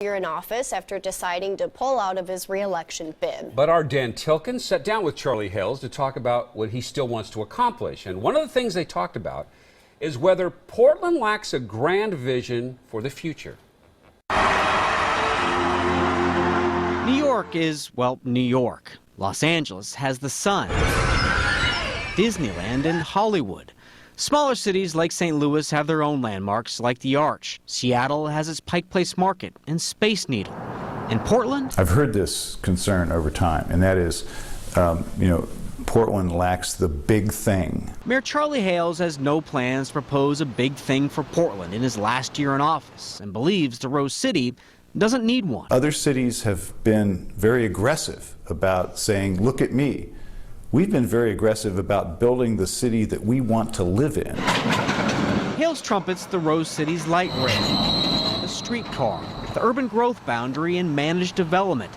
Year in office after deciding to pull out of his re-election bid. But our Dan Tilkin sat down with Charlie Hales to talk about what he still wants to accomplish. And one of the things they talked about is whether Portland lacks a grand vision for the future. New York is, well, New York. Los Angeles has the sun, Disneyland, and Hollywood. Smaller cities like St. Louis have their own landmarks like the Arch. Seattle has its Pike Place Market and Space Needle. And Portland? I've heard this concern over time, and that is, Portland lacks the big thing. Mayor Charlie Hales has no plans to propose a big thing for Portland in his last year in office and believes the Rose City doesn't need one. Other cities have been very aggressive about saying, look at me. We've been very aggressive about building the city that we want to live in. Hales trumpets the Rose City's light rail, the streetcar, the urban growth boundary, and managed development.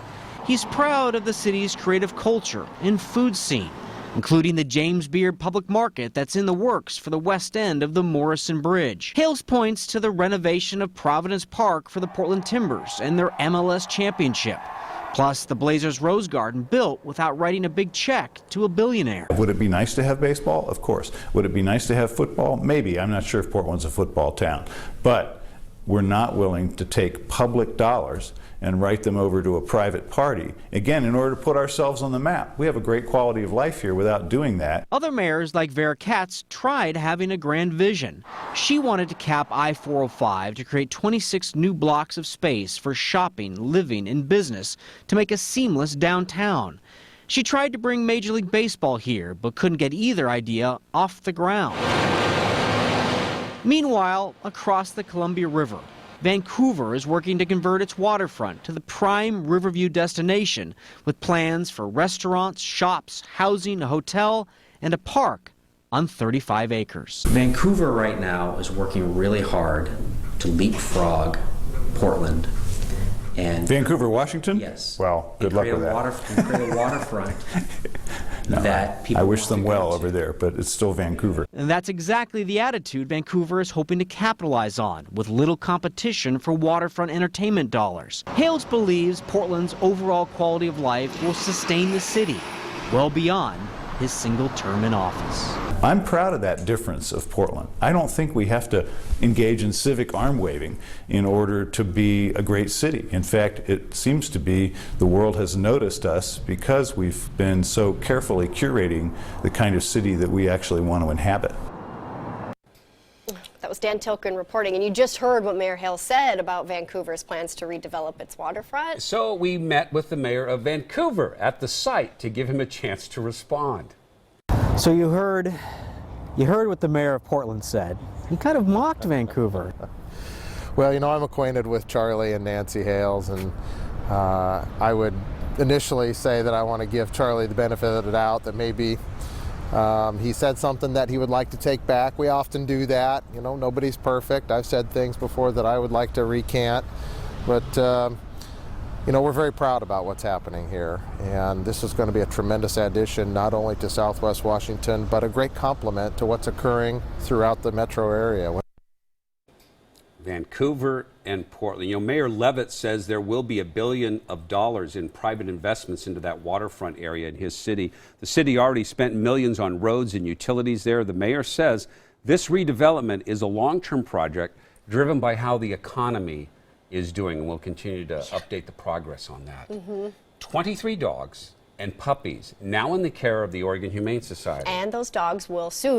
He's proud of the city's creative culture and food scene, including the James Beard Public Market that's in the works for the west end of the Morrison Bridge. Hales points to the renovation of Providence Park for the Portland Timbers and their MLS championship. Plus, the Blazers Rose Garden built without writing a big check to a billionaire. Would it be nice to have baseball? Of course. Would it be nice to have football? Maybe. I'm not sure if Portland's a football town. But we're not willing to take public dollars and write them over to a private party, again, in order to put ourselves on the map. We have a great quality of life here without doing that. Other mayors like Vera Katz tried having a grand vision. She wanted to cap I-405 to create 26 new blocks of space for shopping, living, and business to make a seamless downtown. She tried to bring Major League Baseball here, but couldn't get either idea off the ground. Meanwhile, across the Columbia River, Vancouver is working to convert its waterfront to the prime Riverview destination with plans for restaurants, shops, housing, a hotel, and a park on 35 acres. Vancouver right now is working really hard to leapfrog Portland. And Vancouver, Washington? Yes. Well, good luck with that. Create a waterfront no, that people I wish them well to. over there, but it's still Vancouver. And that's exactly the attitude Vancouver is hoping to capitalize on, with little competition for waterfront entertainment dollars. Hales believes Portland's overall quality of life will sustain the city well beyond his single term in office. I'm proud of that difference of Portland. I don't think we have to engage in civic arm waving in order to be a great city. In fact, it seems to be the world has noticed us because we've been so carefully curating the kind of city that we actually want to inhabit. That was Dan Tilkin reporting, and you just heard what Mayor Hales said about Vancouver's plans to redevelop its waterfront. So we met with the mayor of Vancouver at the site to give him a chance to respond. So you heard what the mayor of Portland said. He kind of mocked Vancouver. Well, I'm acquainted with Charlie and Nancy Hales, and I would initially say that I want to give Charlie the benefit of the doubt that maybe he said something that he would like to take back. We often do that. Nobody's perfect. I've said things before that I would like to recant, but we're very proud about what's happening here, and this is going to be a tremendous addition not only to Southwest Washington, but a great complement to what's occurring throughout the metro area. Vancouver and Portland. Mayor Levitt says there will be $1 billion in private investments into that waterfront area in his city. The city already spent millions on roads and utilities there. The mayor says this redevelopment is a long-term project driven by how the economy is doing, and we'll continue to update the progress on that. 23 dogs and puppies now in the care of the Oregon Humane Society. And those dogs will soon